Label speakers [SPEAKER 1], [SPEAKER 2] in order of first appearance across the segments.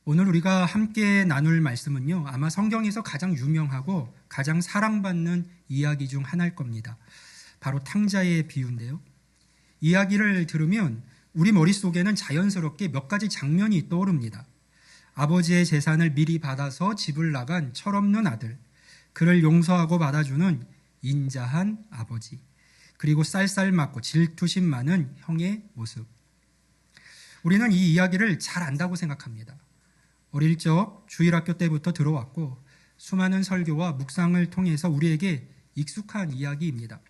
[SPEAKER 1] 오늘 우리가 함께 나눌 말씀은요, 아마 성경에서 가장 유명하고 가장 사랑받는 이야기 중 하나일 겁니다. 바로 탕자의 비유인데요. 이야기를 들으면 우리 머릿속에는 자연스럽게 몇 가지 장면이 떠오릅니다. 아버지의 재산을 미리 받아서 집을 나간 철없는 아들, 그를 용서하고 받아주는 인자한 아버지, 그리고 쌀쌀맞고 질투심 많은 형의 모습. 우리는 이 이야기를 잘 안다고 생각합니다. 어릴 적 주일학교 때부터 들어왔고 수많은 설교와 묵상을 통해서 우리에게 익숙한 이야기입니다.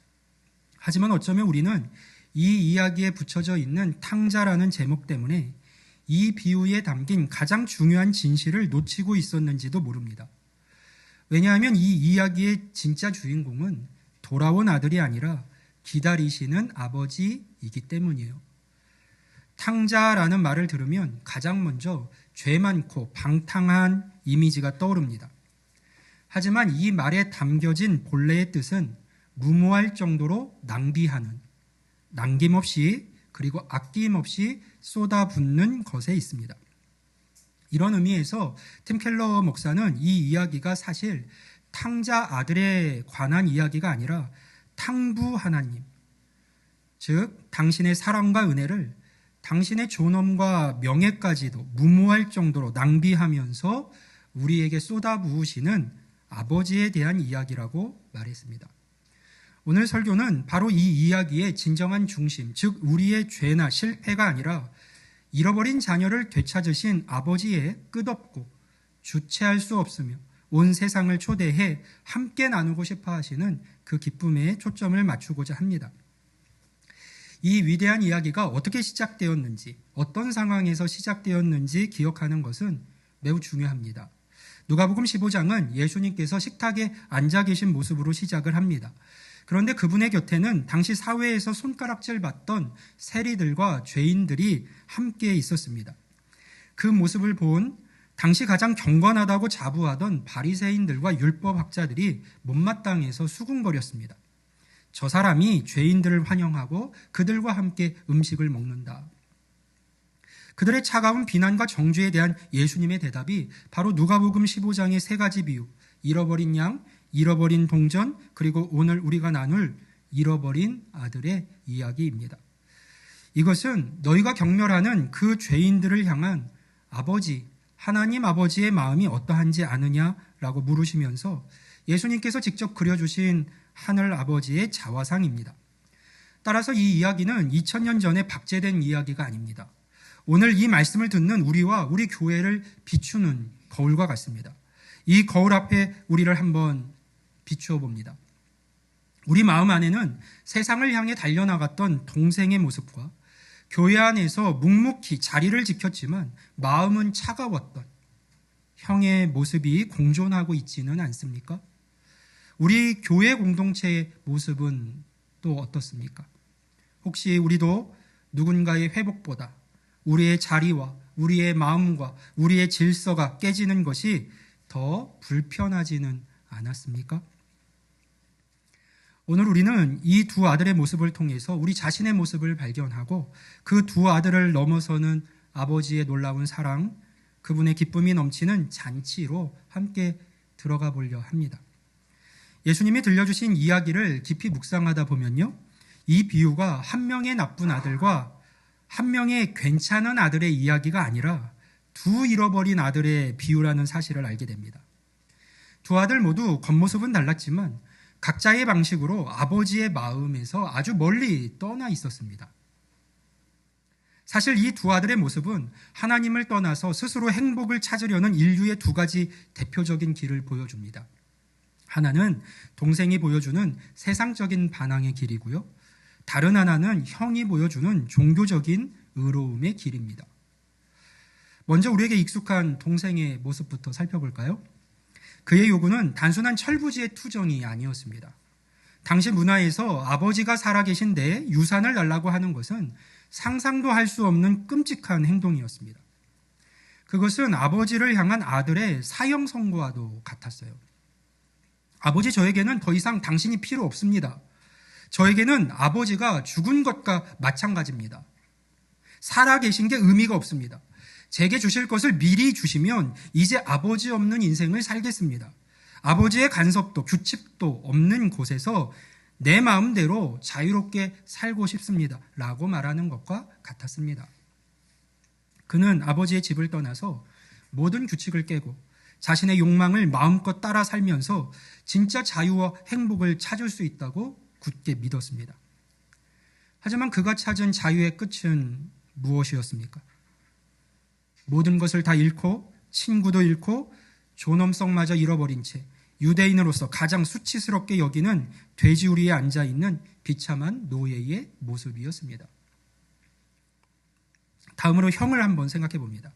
[SPEAKER 1] 하지만 어쩌면 우리는 이 이야기에 붙여져 있는 탕자라는 제목 때문에 이 비유에 담긴 가장 중요한 진실을 놓치고 있었는지도 모릅니다. 왜냐하면 이 이야기의 진짜 주인공은 돌아온 아들이 아니라 기다리시는 아버지이기 때문이에요. 탕자라는 말을 들으면 가장 먼저 죄 많고 방탕한 이미지가 떠오릅니다. 하지만 이 말에 담겨진 본래의 뜻은 무모할 정도로 낭비하는, 남김없이 그리고 아낌없이 쏟아붓는 것에 있습니다. 이런 의미에서 팀 켈러 목사는 이 이야기가 사실 탕자 아들에 관한 이야기가 아니라 탕부 하나님, 즉 당신의 사랑과 은혜를 당신의 존엄과 명예까지도 무모할 정도로 낭비하면서 우리에게 쏟아부으시는 아버지에 대한 이야기라고 말했습니다. 오늘 설교는 바로 이 이야기의 진정한 중심, 즉 우리의 죄나 실패가 아니라 잃어버린 자녀를 되찾으신 아버지의 끝없고 주체할 수 없으며 온 세상을 초대해 함께 나누고 싶어 하시는 그 기쁨에 초점을 맞추고자 합니다. 이 위대한 이야기가 어떻게 시작되었는지, 어떤 상황에서 시작되었는지 기억하는 것은 매우 중요합니다. 누가복음 15장은 예수님께서 식탁에 앉아 계신 모습으로 시작을 합니다. 그런데 그분의 곁에는 당시 사회에서 손가락질 받던 세리들과 죄인들이 함께 있었습니다. 그 모습을 본 당시 가장 경건하다고 자부하던 바리새인들과 율법학자들이 못마땅해서 수군거렸습니다. 저 사람이 죄인들을 환영하고 그들과 함께 음식을 먹는다. 그들의 차가운 비난과 정죄에 대한 예수님의 대답이 바로 누가복음 15장의 세 가지 비유, 잃어버린 양, 잃어버린 동전, 그리고 오늘 우리가 나눌 잃어버린 아들의 이야기입니다. 이것은 너희가 경멸하는 그 죄인들을 향한 아버지, 하나님 아버지의 마음이 어떠한지 아느냐라고 물으시면서 예수님께서 직접 그려주신 하늘 아버지의 자화상입니다. 따라서 이 이야기는 2000년 전에 박제된 이야기가 아닙니다. 오늘 이 말씀을 듣는 우리와 우리 교회를 비추는 거울과 같습니다. 이 거울 앞에 우리를 한번 비추어 봅니다. 우리 마음 안에는 세상을 향해 달려나갔던 동생의 모습과 교회 안에서 묵묵히 자리를 지켰지만 마음은 차가웠던 형의 모습이 공존하고 있지는 않습니까? 우리 교회 공동체의 모습은 또 어떻습니까? 혹시 우리도 누군가의 회복보다 우리의 자리와 우리의 마음과 우리의 질서가 깨지는 것이 더 불편하지는 않았습니까? 오늘 우리는 이 두 아들의 모습을 통해서 우리 자신의 모습을 발견하고 그 두 아들을 넘어서는 아버지의 놀라운 사랑, 그분의 기쁨이 넘치는 잔치로 함께 들어가 보려 합니다. 예수님이 들려주신 이야기를 깊이 묵상하다 보면요, 이 비유가 한 명의 나쁜 아들과 한 명의 괜찮은 아들의 이야기가 아니라 두 잃어버린 아들의 비유라는 사실을 알게 됩니다. 두 아들 모두 겉모습은 달랐지만 각자의 방식으로 아버지의 마음에서 아주 멀리 떠나 있었습니다. 사실 이 두 아들의 모습은 하나님을 떠나서 스스로 행복을 찾으려는 인류의 두 가지 대표적인 길을 보여줍니다. 하나는 동생이 보여주는 세상적인 반항의 길이고요. 다른 하나는 형이 보여주는 종교적인 의로움의 길입니다. 먼저 우리에게 익숙한 동생의 모습부터 살펴볼까요? 그의 요구는 단순한 철부지의 투정이 아니었습니다. 당시 문화에서 아버지가 살아계신데 유산을 달라고 하는 것은 상상도 할 수 없는 끔찍한 행동이었습니다. 그것은 아버지를 향한 아들의 사형 선고와도 같았어요. 아버지, 저에게는 더 이상 당신이 필요 없습니다. 저에게는 아버지가 죽은 것과 마찬가지입니다. 살아계신 게 의미가 없습니다. 제게 주실 것을 미리 주시면 이제 아버지 없는 인생을 살겠습니다. 아버지의 간섭도 규칙도 없는 곳에서 내 마음대로 자유롭게 살고 싶습니다. 라고 말하는 것과 같았습니다. 그는 아버지의 집을 떠나서 모든 규칙을 깨고 자신의 욕망을 마음껏 따라 살면서 진짜 자유와 행복을 찾을 수 있다고 굳게 믿었습니다. 하지만 그가 찾은 자유의 끝은 무엇이었습니까? 모든 것을 다 잃고 친구도 잃고 존엄성마저 잃어버린 채 유대인으로서 가장 수치스럽게 여기는 돼지우리에 앉아있는 비참한 노예의 모습이었습니다. 다음으로 형을 한번 생각해 봅니다.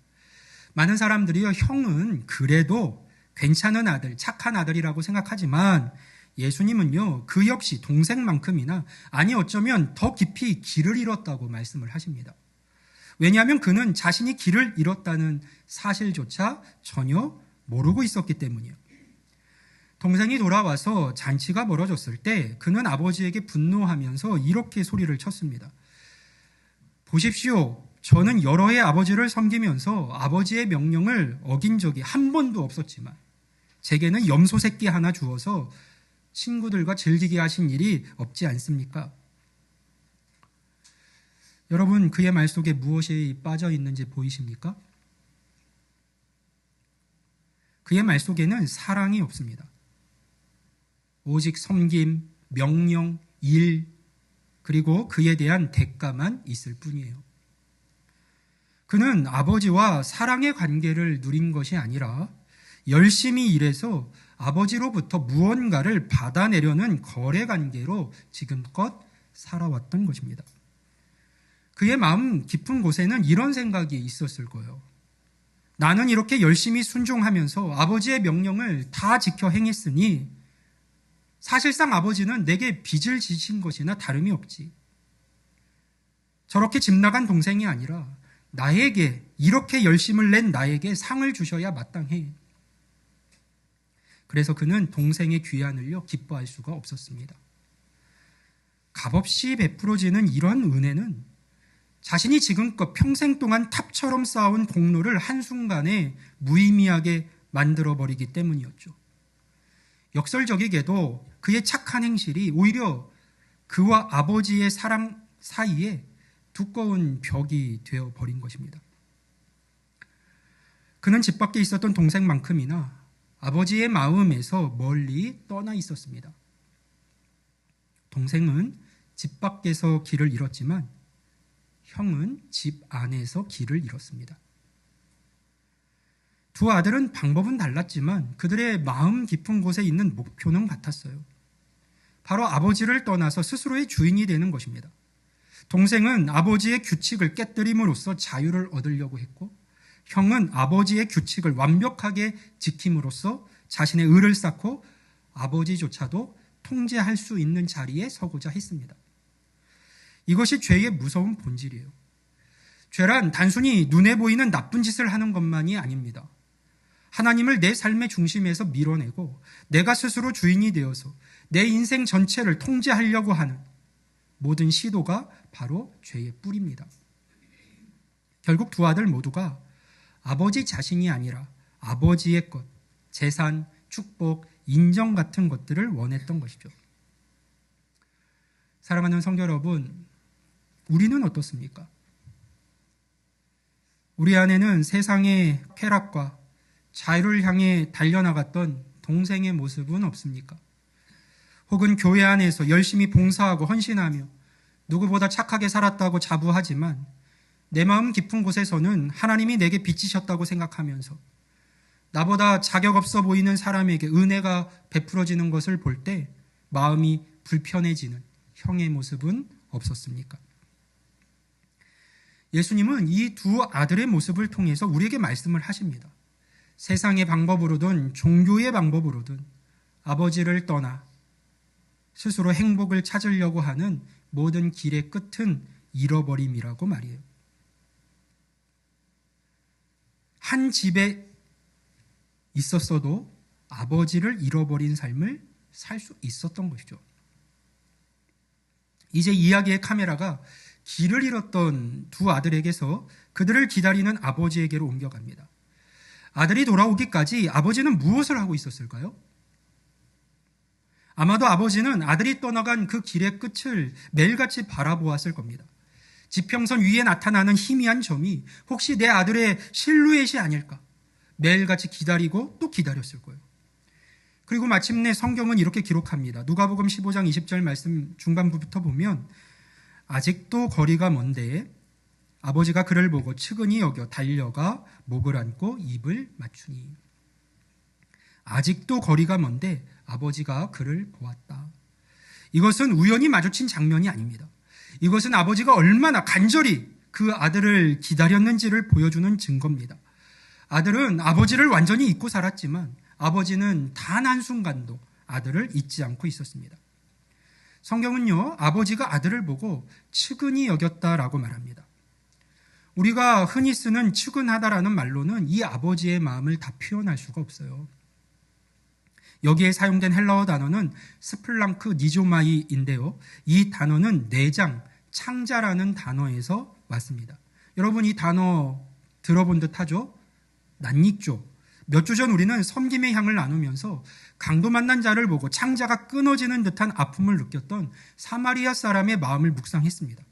[SPEAKER 1] 많은 사람들이요, 형은 그래도 괜찮은 아들, 착한 아들이라고 생각하지만 예수님은요, 그 역시 동생만큼이나 아니 어쩌면 더 깊이 길을 잃었다고 말씀을 하십니다. 왜냐하면 그는 자신이 길을 잃었다는 사실조차 전혀 모르고 있었기 때문이에요. 동생이 돌아와서 잔치가 벌어졌을 때 그는 아버지에게 분노하면서 이렇게 소리를 쳤습니다. 보십시오. 저는 여러 해 아버지를 섬기면서 아버지의 명령을 어긴 적이 한 번도 없었지만 제게는 염소 새끼 하나 주어서 친구들과 즐기게 하신 일이 없지 않습니까? 여러분, 그의 말 속에 무엇이 빠져 있는지 보이십니까? 그의 말 속에는 사랑이 없습니다. 오직 섬김, 명령, 일, 그리고 그에 대한 대가만 있을 뿐이에요. 그는 아버지와 사랑의 관계를 누린 것이 아니라 열심히 일해서 아버지로부터 무언가를 받아내려는 거래 관계로 지금껏 살아왔던 것입니다. 그의 마음 깊은 곳에는 이런 생각이 있었을 거예요. 나는 이렇게 열심히 순종하면서 아버지의 명령을 다 지켜 행했으니 사실상 아버지는 내게 빚을 지신 것이나 다름이 없지. 저렇게 집 나간 동생이 아니라 나에게, 이렇게 열심을 낸 나에게 상을 주셔야 마땅해. 그래서 그는 동생의 귀환을요, 기뻐할 수가 없었습니다. 값없이 베풀어지는 이런 은혜는 자신이 지금껏 평생 동안 탑처럼 쌓아온 공로를 한순간에 무의미하게 만들어버리기 때문이었죠. 역설적이게도 그의 착한 행실이 오히려 그와 아버지의 사랑 사이에 두꺼운 벽이 되어버린 것입니다. 그는 집 밖에 있었던 동생만큼이나 아버지의 마음에서 멀리 떠나 있었습니다. 동생은 집 밖에서 길을 잃었지만 형은 집 안에서 길을 잃었습니다. 두 아들은 방법은 달랐지만 그들의 마음 깊은 곳에 있는 목표는 같았어요. 바로 아버지를 떠나서 스스로의 주인이 되는 것입니다. 동생은 아버지의 규칙을 깨뜨림으로써 자유를 얻으려고 했고, 형은 아버지의 규칙을 완벽하게 지킴으로써 자신의 의를 쌓고 아버지조차도 통제할 수 있는 자리에 서고자 했습니다. 이것이 죄의 무서운 본질이에요. 죄란 단순히 눈에 보이는 나쁜 짓을 하는 것만이 아닙니다. 하나님을 내 삶의 중심에서 밀어내고 내가 스스로 주인이 되어서 내 인생 전체를 통제하려고 하는 모든 시도가 바로 죄의 뿌리입니다. 결국 두 아들 모두가 아버지 자신이 아니라 아버지의 것, 재산, 축복, 인정 같은 것들을 원했던 것이죠. 사랑하는 성도 여러분, 우리는 어떻습니까? 우리 안에는 세상의 쾌락과 자유를 향해 달려나갔던 동생의 모습은 없습니까? 혹은 교회 안에서 열심히 봉사하고 헌신하며 누구보다 착하게 살았다고 자부하지만 내 마음 깊은 곳에서는 하나님이 내게 빚지셨다고 생각하면서 나보다 자격 없어 보이는 사람에게 은혜가 베풀어지는 것을 볼 때 마음이 불편해지는 형의 모습은 없었습니까? 예수님은 이 두 아들의 모습을 통해서 우리에게 말씀을 하십니다. 세상의 방법으로든 종교의 방법으로든 아버지를 떠나 스스로 행복을 찾으려고 하는 모든 길의 끝은 잃어버림이라고 말이에요. 한 집에 있었어도 아버지를 잃어버린 삶을 살 수 있었던 것이죠. 이제 이야기의 카메라가 길을 잃었던 두 아들에게서 그들을 기다리는 아버지에게로 옮겨갑니다. 아들이 돌아오기까지 아버지는 무엇을 하고 있었을까요? 아마도 아버지는 아들이 떠나간 그 길의 끝을 매일같이 바라보았을 겁니다. 지평선 위에 나타나는 희미한 점이 혹시 내 아들의 실루엣이 아닐까? 매일같이 기다리고 또 기다렸을 거예요. 그리고 마침내 성경은 이렇게 기록합니다. 누가복음 15장 20절 말씀 중반부부터 보면 아직도 거리가 먼데 아버지가 그를 보고 측은히 여겨 달려가 목을 안고 입을 맞추니. 아직도 거리가 먼데 아버지가 그를 보았다. 이것은 우연히 마주친 장면이 아닙니다. 이것은 아버지가 얼마나 간절히 그 아들을 기다렸는지를 보여주는 증거입니다. 아들은 아버지를 완전히 잊고 살았지만 아버지는 단 한순간도 아들을 잊지 않고 있었습니다. 성경은요, 아버지가 아들을 보고 측은히 여겼다라고 말합니다. 우리가 흔히 쓰는 측은하다라는 말로는 이 아버지의 마음을 다 표현할 수가 없어요. 여기에 사용된 헬라어 단어는 스플랑크 니조마이인데요. 이 단어는 내장, 창자라는 단어에서 왔습니다. 여러분 이 단어 들어본 듯 하죠? 낯익죠? 몇 주 전 우리는 섬김의 향을 나누면서 강도 만난 자를 보고 창자가 끊어지는 듯한 아픔을 느꼈던 사마리아 사람의 마음을 묵상했습니다.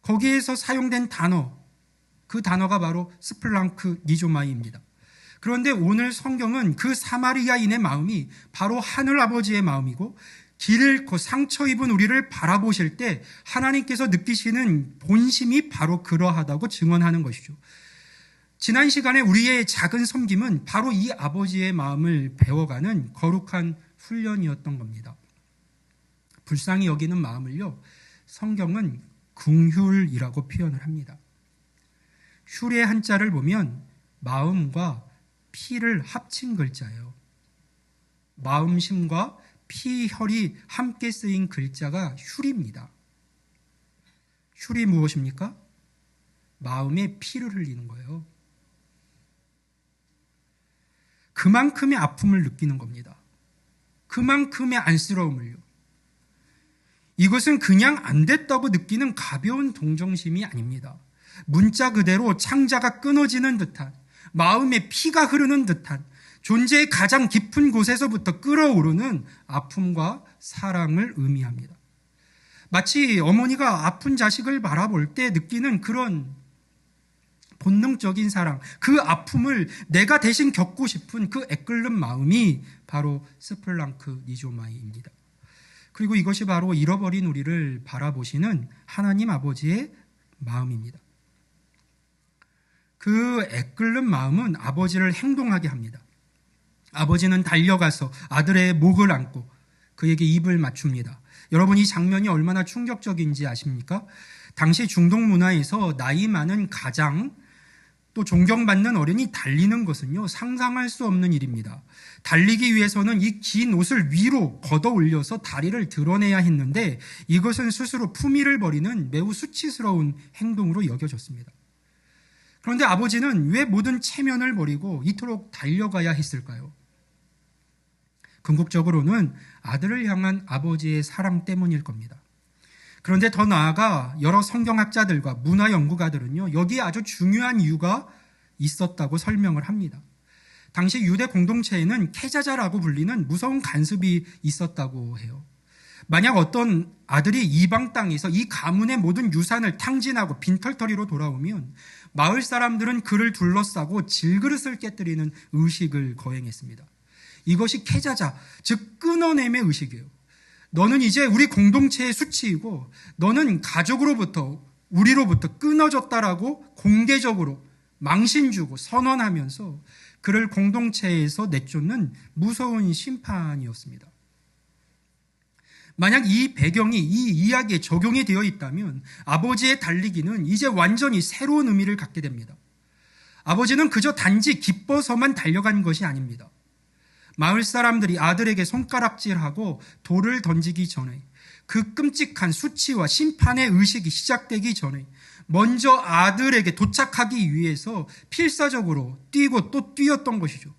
[SPEAKER 1] 거기에서 사용된 단어, 그 단어가 바로 스플랑크 니조마이입니다. 그런데 오늘 성경은 그 사마리아인의 마음이 바로 하늘아버지의 마음이고 길 잃고 상처 입은 우리를 바라보실 때 하나님께서 느끼시는 본심이 바로 그러하다고 증언하는 것이죠. 지난 시간에 우리의 작은 섬김은 바로 이 아버지의 마음을 배워가는 거룩한 훈련이었던 겁니다. 불쌍히 여기는 마음을요, 성경은 긍휼이라고 표현을 합니다. 휼의 한자를 보면 마음과 피를 합친 글자예요. 마음심과 피, 혈이 함께 쓰인 글자가 휼입니다. 휼이 무엇입니까? 마음에 피를 흘리는 거예요. 그만큼의 아픔을 느끼는 겁니다. 그만큼의 안쓰러움을요. 이것은 그냥 안 됐다고 느끼는 가벼운 동정심이 아닙니다. 문자 그대로 창자가 끊어지는 듯한, 마음에 피가 흐르는 듯한, 존재의 가장 깊은 곳에서부터 끓어오르는 아픔과 사랑을 의미합니다. 마치 어머니가 아픈 자식을 바라볼 때 느끼는 그런 본능적인 사랑, 그 아픔을 내가 대신 겪고 싶은 그 애끓는 마음이 바로 스플랑크 니조마이입니다. 그리고 이것이 바로 잃어버린 우리를 바라보시는 하나님 아버지의 마음입니다. 그 애끓는 마음은 아버지를 행동하게 합니다. 아버지는 달려가서 아들의 목을 안고 그에게 입을 맞춥니다. 여러분 이 장면이 얼마나 충격적인지 아십니까? 당시 중동 문화에서 나이 많은 가장 또 존경받는 어른이 달리는 것은요, 상상할 수 없는 일입니다. 달리기 위해서는 이 긴 옷을 위로 걷어 올려서 다리를 드러내야 했는데 이것은 스스로 품위를 버리는 매우 수치스러운 행동으로 여겨졌습니다. 그런데 아버지는 왜 모든 체면을 버리고 이토록 달려가야 했을까요? 궁극적으로는 아들을 향한 아버지의 사랑 때문일 겁니다. 그런데 더 나아가 여러 성경학자들과 문화연구가들은요, 여기에 아주 중요한 이유가 있었다고 설명을 합니다. 당시 유대 공동체에는 케자자라고 불리는 무서운 간습이 있었다고 해요. 만약 어떤 아들이 이방 땅에서 이 가문의 모든 유산을 탕진하고 빈털터리로 돌아오면 마을 사람들은 그를 둘러싸고 질그릇을 깨뜨리는 의식을 거행했습니다. 이것이 케자자, 즉 끊어냄의 의식이에요. 너는 이제 우리 공동체의 수치이고 너는 가족으로부터 우리로부터 끊어졌다라고 공개적으로 망신 주고 선언하면서 그를 공동체에서 내쫓는 무서운 심판이었습니다. 만약 이 배경이 이 이야기에 적용이 되어 있다면 아버지의 달리기는 이제 완전히 새로운 의미를 갖게 됩니다. 아버지는 그저 단지 기뻐서만 달려간 것이 아닙니다. 마을 사람들이 아들에게 손가락질하고 돌을 던지기 전에 그 끔찍한 수치와 심판의 의식이 시작되기 전에 먼저 아들에게 도착하기 위해서 필사적으로 뛰고 또 뛰었던 것이죠.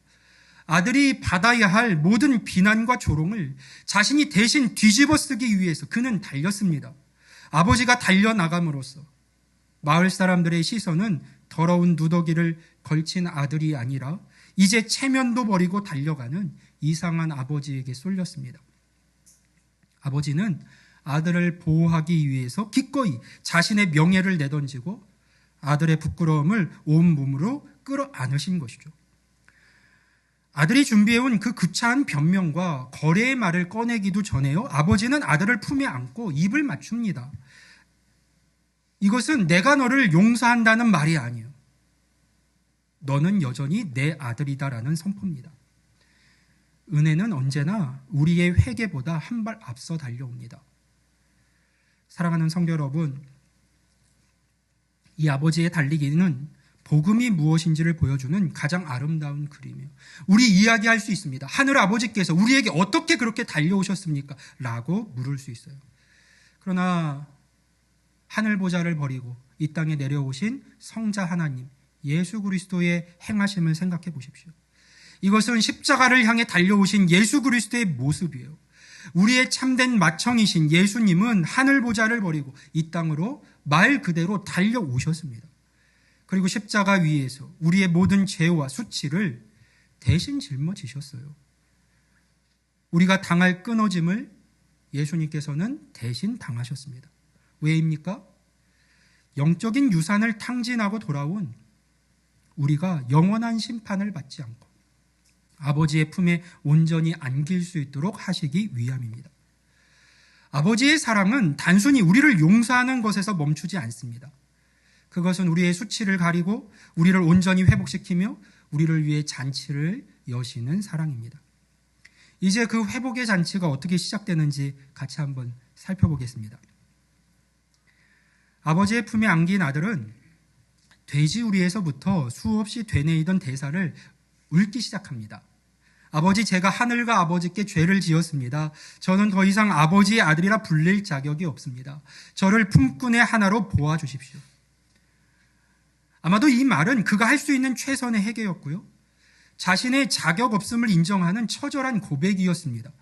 [SPEAKER 1] 아들이 받아야 할 모든 비난과 조롱을 자신이 대신 뒤집어 쓰기 위해서 그는 달렸습니다. 아버지가 달려나감으로써 마을 사람들의 시선은 더러운 누더기를 걸친 아들이 아니라 이제 체면도 버리고 달려가는 이상한 아버지에게 쏠렸습니다. 아버지는 아들을 보호하기 위해서 기꺼이 자신의 명예를 내던지고 아들의 부끄러움을 온몸으로 끌어안으신 것이죠. 아들이 준비해온 그 구차한 변명과 거래의 말을 꺼내기도 전에요. 아버지는 아들을 품에 안고 입을 맞춥니다. 이것은 내가 너를 용서한다는 말이 아니에요. 너는 여전히 내 아들이다라는 선포입니다. 은혜는 언제나 우리의 회개보다 한 발 앞서 달려옵니다. 사랑하는 성도 여러분, 이 아버지의 달리기는 복음이 무엇인지를 보여주는 가장 아름다운 그림이에요. 우리 이야기할 수 있습니다. 하늘 아버지께서 우리에게 어떻게 그렇게 달려오셨습니까? 라고 물을 수 있어요. 그러나 하늘 보좌를 버리고 이 땅에 내려오신 성자 하나님, 예수 그리스도의 행하심을 생각해 보십시오. 이것은 십자가를 향해 달려오신 예수 그리스도의 모습이에요. 우리의 참된 맏형이신 예수님은 하늘 보좌를 버리고 이 땅으로 말 그대로 달려오셨습니다. 그리고 십자가 위에서 우리의 모든 죄와 수치를 대신 짊어지셨어요. 우리가 당할 끊어짐을 예수님께서는 대신 당하셨습니다. 왜입니까? 영적인 유산을 탕진하고 돌아온 우리가 영원한 심판을 받지 않고 아버지의 품에 온전히 안길 수 있도록 하시기 위함입니다. 아버지의 사랑은 단순히 우리를 용서하는 것에서 멈추지 않습니다. 그것은 우리의 수치를 가리고 우리를 온전히 회복시키며 우리를 위해 잔치를 여시는 사랑입니다. 이제 그 회복의 잔치가 어떻게 시작되는지 같이 한번 살펴보겠습니다. 아버지의 품에 안긴 아들은 돼지우리에서부터 수없이 되뇌이던 대사를 읊기 시작합니다. 아버지, 제가 하늘과 아버지께 죄를 지었습니다. 저는 더 이상 아버지의 아들이라 불릴 자격이 없습니다. 저를 품꾼의 하나로 보아주십시오. 아마도 이 말은 그가 할 수 있는 최선의 회개였고요. 자신의 자격 없음을 인정하는 처절한 고백이었습니다.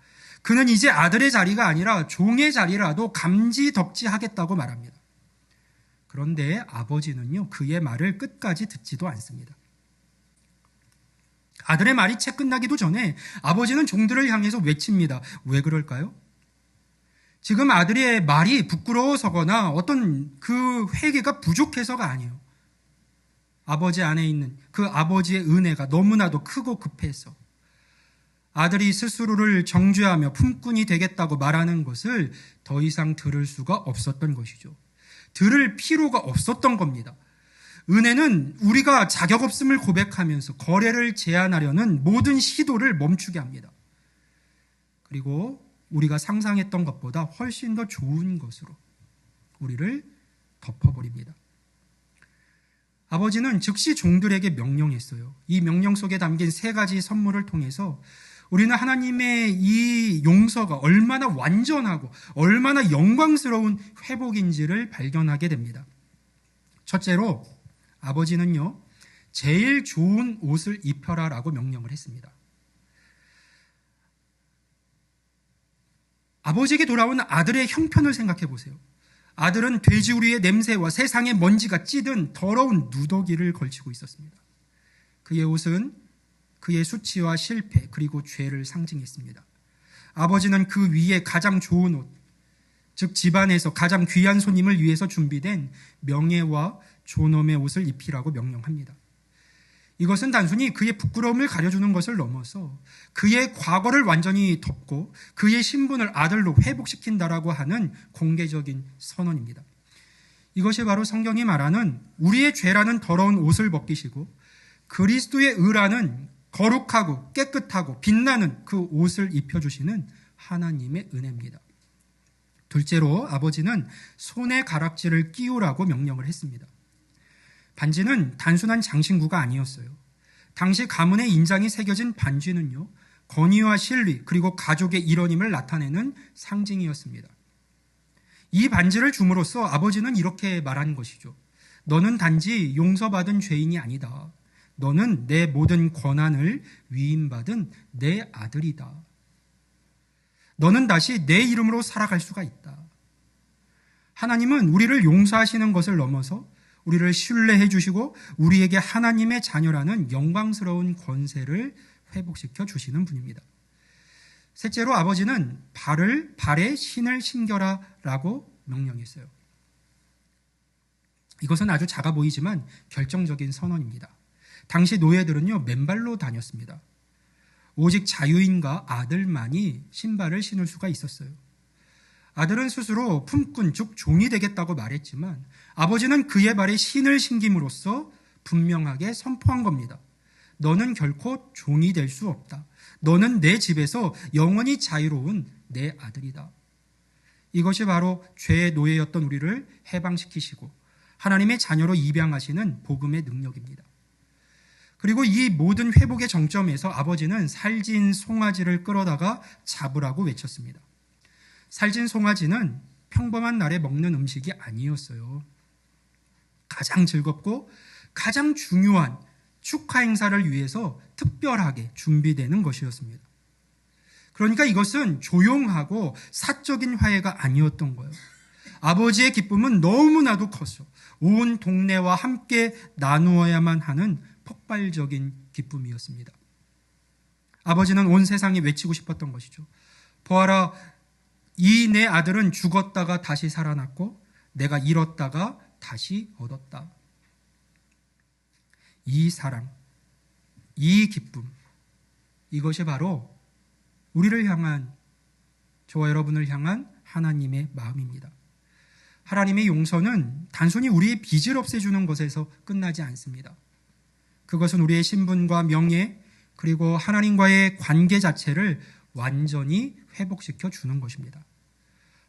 [SPEAKER 1] 그는 이제 아들의 자리가 아니라 종의 자리라도 감지덕지하겠다고 말합니다. 그런데 아버지는요, 그의 말을 끝까지 듣지도 않습니다. 아들의 말이 채 끝나기도 전에 아버지는 종들을 향해서 외칩니다. 왜 그럴까요? 지금 아들의 말이 부끄러워서거나 어떤 그 회개가 부족해서가 아니에요. 아버지 안에 있는 그 아버지의 은혜가 너무나도 크고 급해서 아들이 스스로를 정죄하며 품꾼이 되겠다고 말하는 것을 더 이상 들을 수가 없었던 것이죠. 들을 필요가 없었던 겁니다. 은혜는 우리가 자격 없음을 고백하면서 거래를 제한하려는 모든 시도를 멈추게 합니다. 그리고 우리가 상상했던 것보다 훨씬 더 좋은 것으로 우리를 덮어버립니다. 아버지는 즉시 종들에게 명령했어요. 이 명령 속에 담긴 3가지 선물을 통해서 우리는 하나님의 이 용서가 얼마나 완전하고 얼마나 영광스러운 회복인지를 발견하게 됩니다. 첫째로 아버지는요, 제일 좋은 옷을 입혀라라고 명령을 했습니다. 아버지에게 돌아온 아들의 형편을 생각해 보세요. 아들은 돼지우리의 냄새와 세상의 먼지가 찌든 더러운 누더기를 걸치고 있었습니다. 그의 옷은 그의 수치와 실패 그리고 죄를 상징했습니다. 아버지는 그 위에 가장 좋은 옷, 즉 집안에서 가장 귀한 손님을 위해서 준비된 명예와 존엄의 옷을 입히라고 명령합니다. 이것은 단순히 그의 부끄러움을 가려주는 것을 넘어서 그의 과거를 완전히 덮고 그의 신분을 아들로 회복시킨다라고 하는 공개적인 선언입니다. 이것이 바로 성경이 말하는 우리의 죄라는 더러운 옷을 벗기시고 그리스도의 의라는 거룩하고 깨끗하고 빛나는 그 옷을 입혀주시는 하나님의 은혜입니다. 둘째로 아버지는 손에 가락지를 끼우라고 명령을 했습니다. 반지는 단순한 장신구가 아니었어요. 당시 가문의 인장이 새겨진 반지는요, 권위와 신리 그리고 가족의 일원임을 나타내는 상징이었습니다. 이 반지를 줌으로써 아버지는 이렇게 말한 것이죠. 너는 단지 용서받은 죄인이 아니다. 너는 내 모든 권한을 위임받은 내 아들이다. 너는 다시 내 이름으로 살아갈 수가 있다. 하나님은 우리를 용서하시는 것을 넘어서 우리를 신뢰해 주시고 우리에게 하나님의 자녀라는 영광스러운 권세를 회복시켜 주시는 분입니다. 셋째로 아버지는 발에 신을 신겨라라고 명령했어요. 이것은 아주 작아 보이지만 결정적인 선언입니다. 당시 노예들은요, 맨발로 다녔습니다. 오직 자유인과 아들만이 신발을 신을 수가 있었어요. 아들은 스스로 품꾼, 즉 종이 되겠다고 말했지만 아버지는 그의 발에 신을 신김으로써 분명하게 선포한 겁니다. 너는 결코 종이 될 수 없다. 너는 내 집에서 영원히 자유로운 내 아들이다. 이것이 바로 죄의 노예였던 우리를 해방시키시고 하나님의 자녀로 입양하시는 복음의 능력입니다. 그리고 이 모든 회복의 정점에서 아버지는 살진 송아지를 끌어다가 잡으라고 외쳤습니다. 살진 송아지는 평범한 날에 먹는 음식이 아니었어요. 가장 즐겁고 가장 중요한 축하 행사를 위해서 특별하게 준비되는 것이었습니다. 그러니까 이것은 조용하고 사적인 화해가 아니었던 거예요. 아버지의 기쁨은 너무나도 컸어. 온 동네와 함께 나누어야만 하는 폭발적인 기쁨이었습니다. 아버지는 온 세상에 외치고 싶었던 것이죠. 보아라, 이 내 아들은 죽었다가 다시 살아났고 내가 잃었다가 다시 얻었다. 이 사랑, 이 기쁨, 이것이 바로 우리를 향한, 저와 여러분을 향한 하나님의 마음입니다. 하나님의 용서는 단순히 우리의 빚을 없애주는 것에서 끝나지 않습니다. 그것은 우리의 신분과 명예, 그리고 하나님과의 관계 자체를 완전히 회복시켜 주는 것입니다.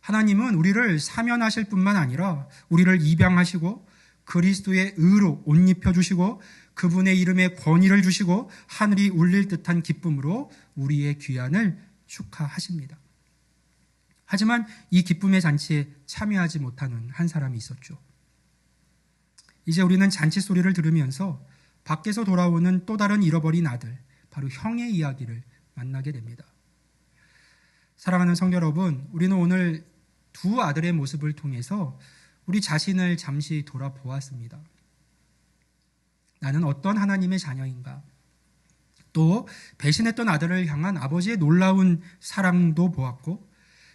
[SPEAKER 1] 하나님은 우리를 사면하실 뿐만 아니라 우리를 입양하시고 그리스도의 의로 옷 입혀주시고 그분의 이름에 권위를 주시고 하늘이 울릴 듯한 기쁨으로 우리의 귀환을 축하하십니다. 하지만 이 기쁨의 잔치에 참여하지 못하는 한 사람이 있었죠. 이제 우리는 잔치 소리를 들으면서 밖에서 돌아오는 또 다른 잃어버린 아들, 바로 형의 이야기를 만나게 됩니다. 사랑하는 성도 여러분, 우리는 오늘 두 아들의 모습을 통해서 우리 자신을 잠시 돌아보았습니다. 나는 어떤 하나님의 자녀인가? 또 배신했던 아들을 향한 아버지의 놀라운 사랑도 보았고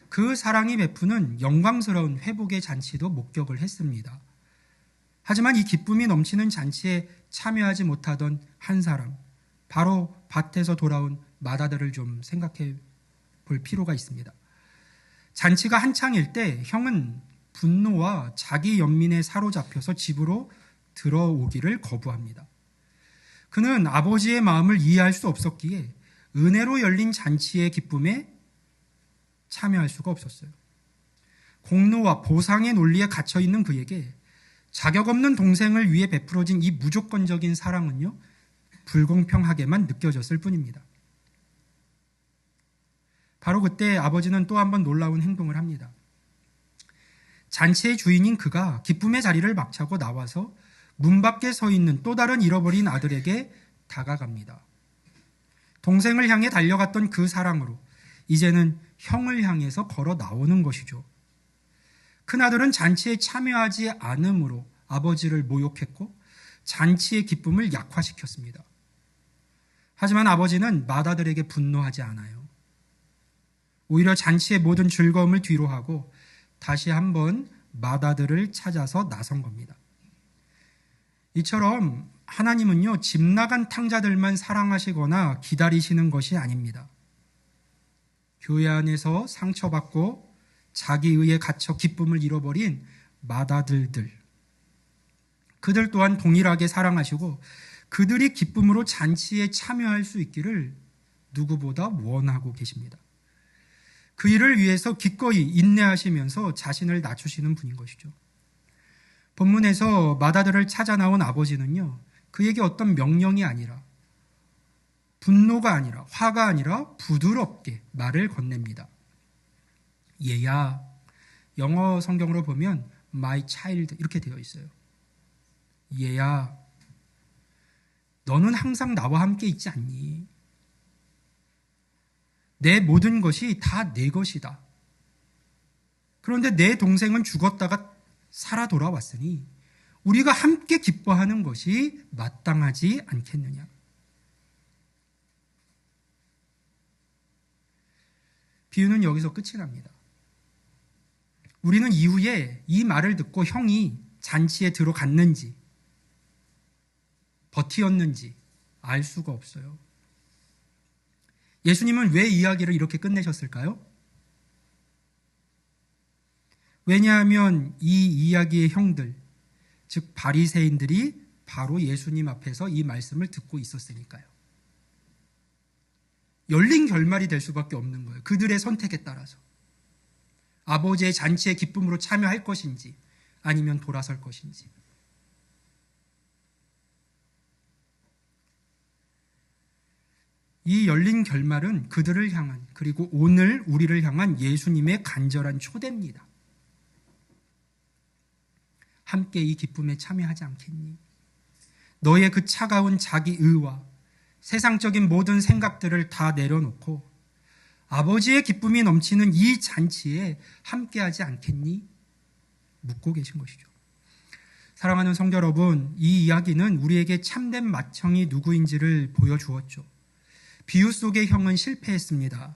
[SPEAKER 1] 그 사랑이 베푸는 영광스러운 회복의 잔치도 목격을 했습니다. 하지만 이 기쁨이 넘치는 잔치에 참여하지 못하던 한 사람, 바로 밭에서 돌아온 맏아들을 좀 생각해 볼 필요가 있습니다. 잔치가 한창일 때 형은 분노와 자기 연민에 사로잡혀서 집으로 들어오기를 거부합니다. 그는 아버지의 마음을 이해할 수 없었기에 은혜로 열린 잔치의 기쁨에 참여할 수가 없었어요. 공로와 보상의 논리에 갇혀 있는 그에게 자격 없는 동생을 위해 베풀어진 이 무조건적인 사랑은요, 불공평하게만 느껴졌을 뿐입니다. 바로 그때 아버지는 또 한 번 놀라운 행동을 합니다. 잔치의 주인인 그가 기쁨의 자리를 막차고 나와서 문 밖에 서 있는 또 다른 잃어버린 아들에게 다가갑니다. 동생을 향해 달려갔던 그 사랑으로 이제는 형을 향해서 걸어 나오는 것이죠. 큰아들은 잔치에 참여하지 않음으로 아버지를 모욕했고 잔치의 기쁨을 약화시켰습니다. 하지만 아버지는 맏아들에게 분노하지 않아요. 오히려 잔치의 모든 즐거움을 뒤로하고 다시 한번 맏아들을 찾아서 나선 겁니다. 이처럼 하나님은요, 집 나간 탕자들만 사랑하시거나 기다리시는 것이 아닙니다. 교회 안에서 상처받고 자기의에 갇혀 기쁨을 잃어버린 맏아들들, 그들 또한 동일하게 사랑하시고 그들이 기쁨으로 잔치에 참여할 수 있기를 누구보다 원하고 계십니다. 그 일을 위해서 기꺼이 인내하시면서 자신을 낮추시는 분인 것이죠. 본문에서 맏아들을 찾아 나온 아버지는요, 그에게 어떤 명령이 아니라, 분노가 아니라, 화가 아니라 부드럽게 말을 건넵니다. 얘야, 영어 성경으로 보면 my child 이렇게 되어 있어요. 얘야, 너는 항상 나와 함께 있지 않니? 내 모든 것이 다 내 것이다. 그런데 내 동생은 죽었다가 살아 돌아왔으니 우리가 함께 기뻐하는 것이 마땅하지 않겠느냐. 비유는 여기서 끝이 납니다. 우리는 이후에 이 말을 듣고 형이 잔치에 들어갔는지 버티었는지 알 수가 없어요. 예수님은 왜 이야기를 이렇게 끝내셨을까요? 왜냐하면 이 이야기의 형들, 즉 바리새인들이 바로 예수님 앞에서 이 말씀을 듣고 있었으니까요. 열린 결말이 될 수밖에 없는 거예요. 그들의 선택에 따라서. 아버지의 잔치의 기쁨으로 참여할 것인지 아니면 돌아설 것인지. 이 열린 결말은 그들을 향한, 그리고 오늘 우리를 향한 예수님의 간절한 초대입니다. 함께 이 기쁨에 참여하지 않겠니? 너의 그 차가운 자기의와 세상적인 모든 생각들을 다 내려놓고 아버지의 기쁨이 넘치는 이 잔치에 함께하지 않겠니? 묻고 계신 것이죠. 사랑하는 성도 여러분, 이 이야기는 우리에게 참된 맏형이 누구인지를 보여주었죠. 비유 속의 형은 실패했습니다.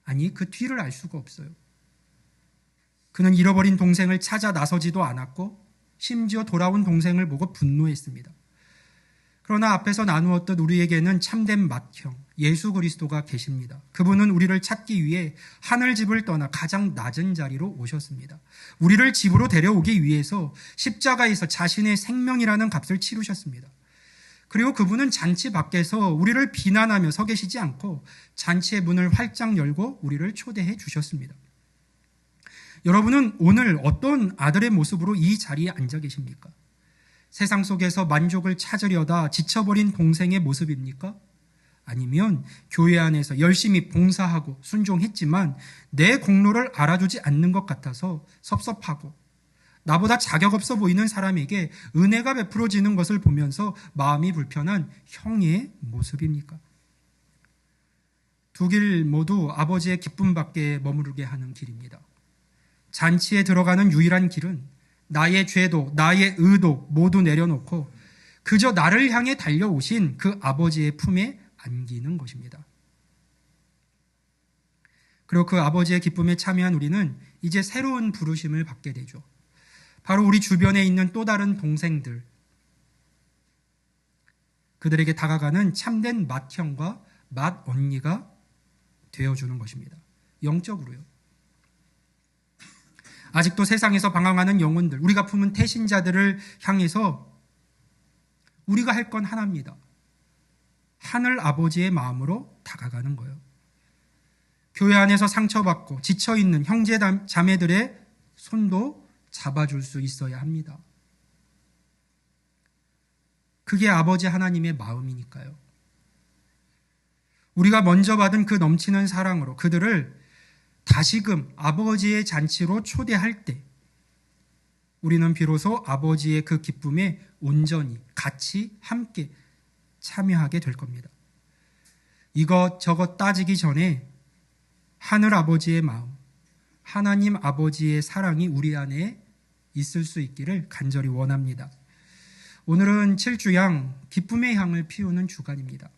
[SPEAKER 1] 아니, 그 뒤를 알 수가 없어요. 그는 잃어버린 동생을 찾아 나서지도 않았고 심지어 돌아온 동생을 보고 분노했습니다. 그러나 앞에서 나누었던 우리에게는 참된 맏형 예수 그리스도가 계십니다. 그분은 우리를 찾기 위해 하늘집을 떠나 가장 낮은 자리로 오셨습니다. 우리를 집으로 데려오기 위해서 십자가에서 자신의 생명이라는 값을 치르셨습니다. 그리고 그분은 잔치 밖에서 우리를 비난하며 서 계시지 않고 잔치의 문을 활짝 열고 우리를 초대해 주셨습니다. 여러분은 오늘 어떤 아들의 모습으로 이 자리에 앉아 계십니까? 세상 속에서 만족을 찾으려다 지쳐버린 동생의 모습입니까? 아니면 교회 안에서 열심히 봉사하고 순종했지만 내 공로를 알아주지 않는 것 같아서 섭섭하고 나보다 자격 없어 보이는 사람에게 은혜가 베풀어지는 것을 보면서 마음이 불편한 형의 모습입니까? 두 길 모두 아버지의 기쁨 밖에 머무르게 하는 길입니다. 잔치에 들어가는 유일한 길은 나의 죄도 나의 의도 모두 내려놓고 그저 나를 향해 달려오신 그 아버지의 품에 안기는 것입니다. 그리고 그 아버지의 기쁨에 참여한 우리는 이제 새로운 부르심을 받게 되죠. 바로 우리 주변에 있는 또 다른 동생들, 그들에게 다가가는 참된 맏형과 맏언니가 되어주는 것입니다. 영적으로요. 아직도 세상에서 방황하는 영혼들, 우리가 품은 태신자들을 향해서 우리가 할 건 하나입니다. 하늘 아버지의 마음으로 다가가는 거예요. 교회 안에서 상처받고 지쳐있는 형제 자매들의 손도 잡아줄 수 있어야 합니다. 그게 아버지 하나님의 마음이니까요. 우리가 먼저 받은 그 넘치는 사랑으로 그들을 다시금 아버지의 잔치로 초대할 때 우리는 비로소 아버지의 그 기쁨에 온전히 같이 함께 참여하게 될 겁니다. 이것저것 따지기 전에 하늘 아버지의 마음, 하나님 아버지의 사랑이 우리 안에 있을 수 있기를 간절히 원합니다. 오늘은 7주양 기쁨의 향을 피우는 주간입니다.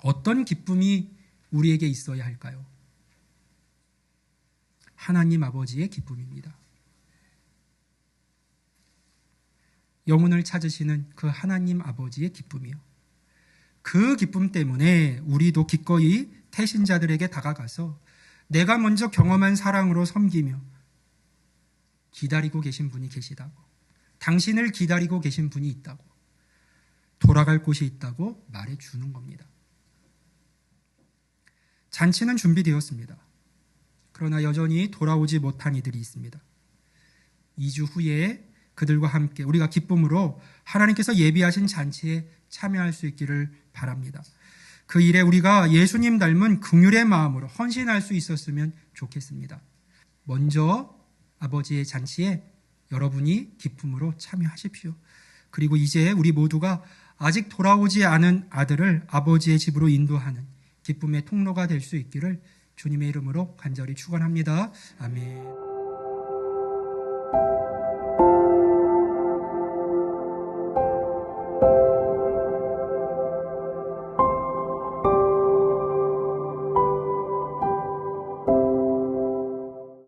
[SPEAKER 1] 어떤 기쁨이 우리에게 있어야 할까요? 하나님 아버지의 기쁨입니다. 영혼을 찾으시는 그 하나님 아버지의 기쁨이요. 그 기쁨 때문에 우리도 기꺼이 태신자들에게 다가가서 내가 먼저 경험한 사랑으로 섬기며 기다리고 계신 분이 계시다고, 당신을 기다리고 계신 분이 있다고, 돌아갈 곳이 있다고 말해주는 겁니다. 잔치는 준비되었습니다. 그러나 여전히 돌아오지 못한 이들이 있습니다. 2주 후에 그들과 함께 우리가 기쁨으로 하나님께서 예비하신 잔치에 참여할 수 있기를 바랍니다. 그 일에 우리가 예수님 닮은 긍휼의 마음으로 헌신할 수 있었으면 좋겠습니다. 먼저 아버지의 잔치에 여러분이 기쁨으로 참여하십시오. 그리고 이제 우리 모두가 아직 돌아오지 않은 아들을 아버지의 집으로 인도하는 기쁨의 통로가 될 수 있기를 주님의 이름으로 간절히 축원합니다. 아멘.